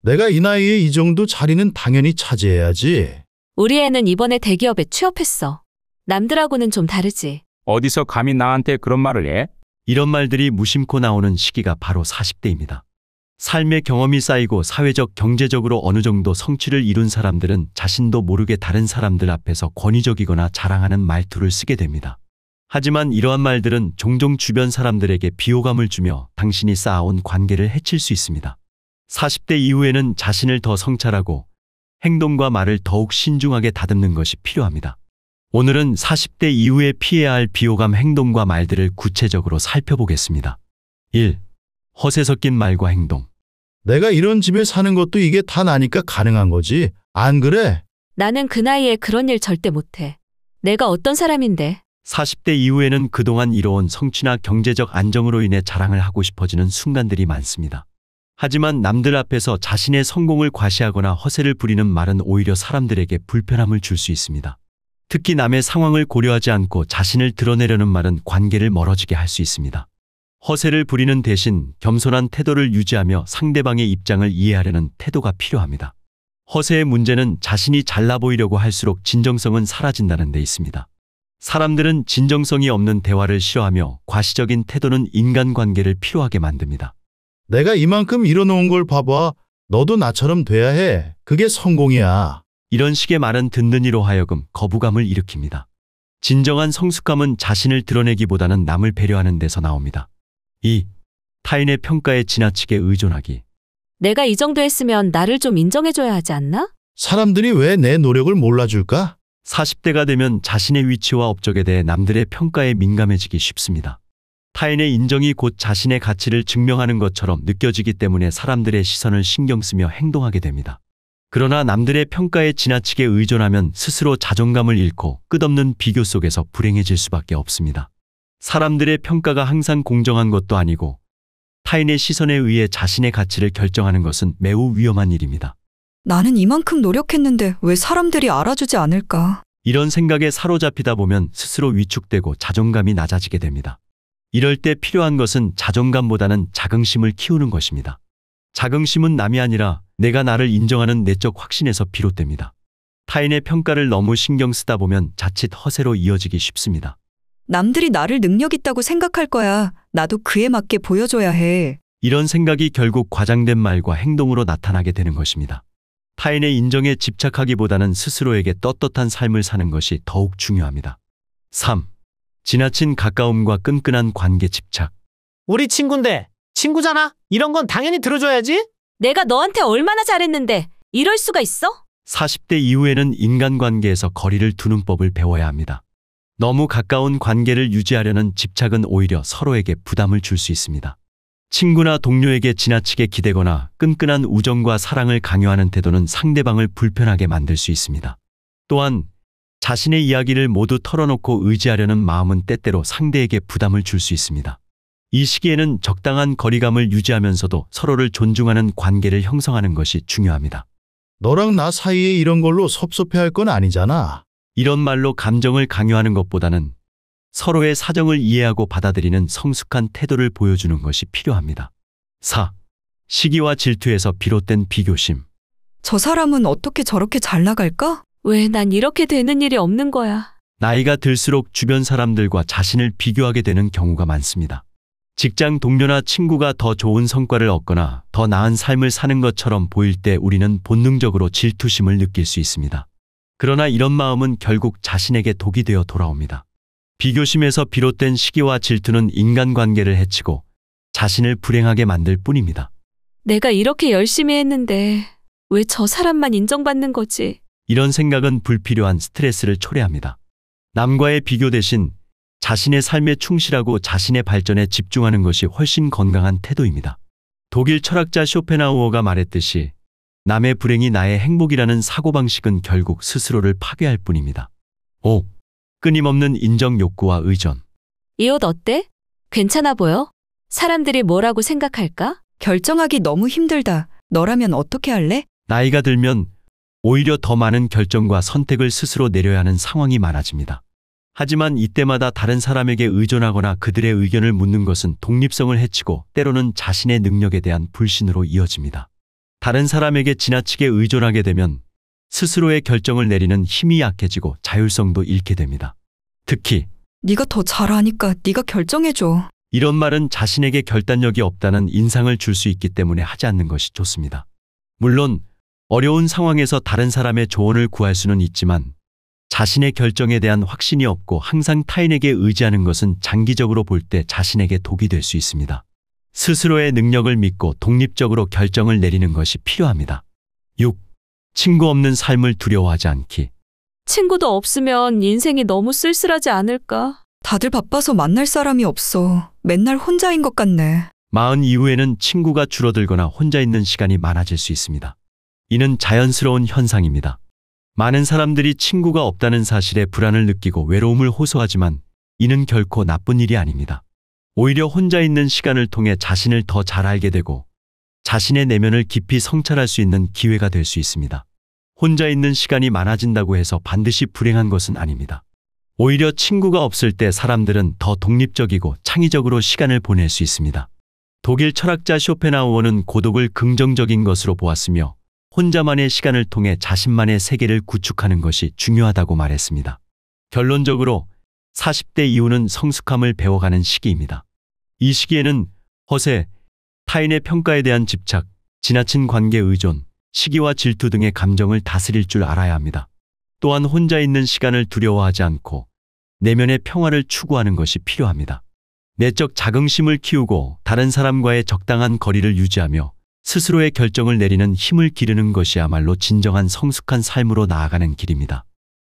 내가 이 나이에 이 정도 자리는 당연히 차지해야지. 우리 애는 이번에 대기업에 취업했어. 남들하고는 좀 다르지. 어디서 감히 나한테 그런 말을 해? 이런 말들이 무심코 나오는 시기가 바로 40대입니다. 삶의 경험이 쌓이고 사회적, 경제적으로 어느 정도 성취를 이룬 사람들은 자신도 모르게 다른 사람들 앞에서 권위적이거나 자랑하는 말투를 쓰게 됩니다. 하지만 이러한 말들은 종종 주변 사람들에게 비호감을 주며 당신이 쌓아온 관계를 해칠 수 있습니다. 40대 이후에는 자신을 더 성찰하고 행동과 말을 더욱 신중하게 다듬는 것이 필요합니다. 오늘은 40대 이후에 피해야 할 비호감 행동과 말들을 구체적으로 살펴보겠습니다. 1. 허세 섞인 말과 행동. 내가 이런 집에 사는 것도 이게 다 나니까 가능한 거지. 안 그래? 나는 그 나이에 그런 일 절대 못해. 내가 어떤 사람인데. 40대 이후에는 그동안 이뤄온 성취나 경제적 안정으로 인해 자랑을 하고 싶어지는 순간들이 많습니다. 하지만 남들 앞에서 자신의 성공을 과시하거나 허세를 부리는 말은 오히려 사람들에게 불편함을 줄 수 있습니다. 특히 남의 상황을 고려하지 않고 자신을 드러내려는 말은 관계를 멀어지게 할 수 있습니다. 허세를 부리는 대신 겸손한 태도를 유지하며 상대방의 입장을 이해하려는 태도가 필요합니다. 허세의 문제는 자신이 잘나 보이려고 할수록 진정성은 사라진다는 데 있습니다. 사람들은 진정성이 없는 대화를 싫어하며 과시적인 태도는 인간관계를 피로하게 만듭니다. 내가 이만큼 이뤄놓은 걸 봐봐. 너도 나처럼 돼야 해. 그게 성공이야. 이런 식의 말은 듣는 이로 하여금 거부감을 일으킵니다. 진정한 성숙함은 자신을 드러내기보다는 남을 배려하는 데서 나옵니다. 2. 타인의 평가에 지나치게 의존하기. 내가 이 정도 했으면 나를 좀 인정해줘야 하지 않나? 사람들이 왜 내 노력을 몰라줄까? 40대가 되면 자신의 위치와 업적에 대해 남들의 평가에 민감해지기 쉽습니다. 타인의 인정이 곧 자신의 가치를 증명하는 것처럼 느껴지기 때문에 사람들의 시선을 신경 쓰며 행동하게 됩니다. 그러나 남들의 평가에 지나치게 의존하면 스스로 자존감을 잃고 끝없는 비교 속에서 불행해질 수밖에 없습니다. 사람들의 평가가 항상 공정한 것도 아니고 타인의 시선에 의해 자신의 가치를 결정하는 것은 매우 위험한 일입니다. 나는 이만큼 노력했는데 왜 사람들이 알아주지 않을까? 이런 생각에 사로잡히다 보면 스스로 위축되고 자존감이 낮아지게 됩니다. 이럴 때 필요한 것은 자존감보다는 자긍심을 키우는 것입니다. 자긍심은 남이 아니라 내가 나를 인정하는 내적 확신에서 비롯됩니다. 타인의 평가를 너무 신경 쓰다 보면 자칫 허세로 이어지기 쉽습니다. 남들이 나를 능력 있다고 생각할 거야. 나도 그에 맞게 보여줘야 해. 이런 생각이 결국 과장된 말과 행동으로 나타나게 되는 것입니다. 타인의 인정에 집착하기보다는 스스로에게 떳떳한 삶을 사는 것이 더욱 중요합니다. 3. 지나친 가까움과 끈끈한 관계 집착. 우리 친구인데 친구잖아. 이런 건 당연히 들어줘야지. 내가 너한테 얼마나 잘했는데 이럴 수가 있어? 40대 이후에는 인간관계에서 거리를 두는 법을 배워야 합니다. 너무 가까운 관계를 유지하려는 집착은 오히려 서로에게 부담을 줄 수 있습니다. 친구나 동료에게 지나치게 기대거나 끈끈한 우정과 사랑을 강요하는 태도는 상대방을 불편하게 만들 수 있습니다. 또한 자신의 이야기를 모두 털어놓고 의지하려는 마음은 때때로 상대에게 부담을 줄 수 있습니다. 이 시기에는 적당한 거리감을 유지하면서도 서로를 존중하는 관계를 형성하는 것이 중요합니다. 너랑 나 사이에 이런 걸로 섭섭해할 건 아니잖아. 이런 말로 감정을 강요하는 것보다는 서로의 사정을 이해하고 받아들이는 성숙한 태도를 보여주는 것이 필요합니다. 4. 시기와 질투에서 비롯된 비교심. 저 사람은 어떻게 저렇게 잘 나갈까? 왜 난 이렇게 되는 일이 없는 거야? 나이가 들수록 주변 사람들과 자신을 비교하게 되는 경우가 많습니다. 직장 동료나 친구가 더 좋은 성과를 얻거나 더 나은 삶을 사는 것처럼 보일 때 우리는 본능적으로 질투심을 느낄 수 있습니다. 그러나 이런 마음은 결국 자신에게 독이 되어 돌아옵니다. 비교심에서 비롯된 시기와 질투는 인간관계를 해치고 자신을 불행하게 만들 뿐입니다. 내가 이렇게 열심히 했는데 왜 저 사람만 인정받는 거지? 이런 생각은 불필요한 스트레스를 초래합니다. 남과의 비교 대신 자신의 삶에 충실하고 자신의 발전에 집중하는 것이 훨씬 건강한 태도입니다. 독일 철학자 쇼펜하우어가 말했듯이 남의 불행이 나의 행복이라는 사고방식은 결국 스스로를 파괴할 뿐입니다. 5. 끊임없는 인정 욕구와 의존. 이 옷 어때? 괜찮아 보여? 사람들이 뭐라고 생각할까? 결정하기 너무 힘들다. 너라면 어떻게 할래? 나이가 들면 오히려 더 많은 결정과 선택을 스스로 내려야 하는 상황이 많아집니다. 하지만 이때마다 다른 사람에게 의존하거나 그들의 의견을 묻는 것은 독립성을 해치고 때로는 자신의 능력에 대한 불신으로 이어집니다. 다른 사람에게 지나치게 의존하게 되면 스스로의 결정을 내리는 힘이 약해지고 자율성도 잃게 됩니다. 특히 네가 더 잘 아니까 네가 결정해줘. 이런 말은 자신에게 결단력이 없다는 인상을 줄 수 있기 때문에 하지 않는 것이 좋습니다. 물론 어려운 상황에서 다른 사람의 조언을 구할 수는 있지만 자신의 결정에 대한 확신이 없고 항상 타인에게 의지하는 것은 장기적으로 볼 때 자신에게 독이 될 수 있습니다. 스스로의 능력을 믿고 독립적으로 결정을 내리는 것이 필요합니다. 6. 친구 없는 삶을 두려워하지 않기. 친구도 없으면 인생이 너무 쓸쓸하지 않을까? 다들 바빠서 만날 사람이 없어. 맨날 혼자인 것 같네. 마흔 이후에는 친구가 줄어들거나 혼자 있는 시간이 많아질 수 있습니다. 이는 자연스러운 현상입니다. 많은 사람들이 친구가 없다는 사실에 불안을 느끼고 외로움을 호소하지만 이는 결코 나쁜 일이 아닙니다. 오히려 혼자 있는 시간을 통해 자신을 더 잘 알게 되고 자신의 내면을 깊이 성찰할 수 있는 기회가 될 수 있습니다. 혼자 있는 시간이 많아진다고 해서 반드시 불행한 것은 아닙니다. 오히려 친구가 없을 때 사람들은 더 독립적이고 창의적으로 시간을 보낼 수 있습니다. 독일 철학자 쇼펜하우어는 고독을 긍정적인 것으로 보았으며 혼자만의 시간을 통해 자신만의 세계를 구축하는 것이 중요하다고 말했습니다. 결론적으로 40대 이후는 성숙함을 배워가는 시기입니다. 이 시기에는 허세, 타인의 평가에 대한 집착, 지나친 관계 의존, 시기와 질투 등의 감정을 다스릴 줄 알아야 합니다. 또한 혼자 있는 시간을 두려워하지 않고 내면의 평화를 추구하는 것이 필요합니다. 내적 자긍심을 키우고 다른 사람과의 적당한 거리를 유지하며 스스로의 결정을 내리는 힘을 기르는 것이야말로 진정한 성숙한 삶으로 나아가는 길입니다.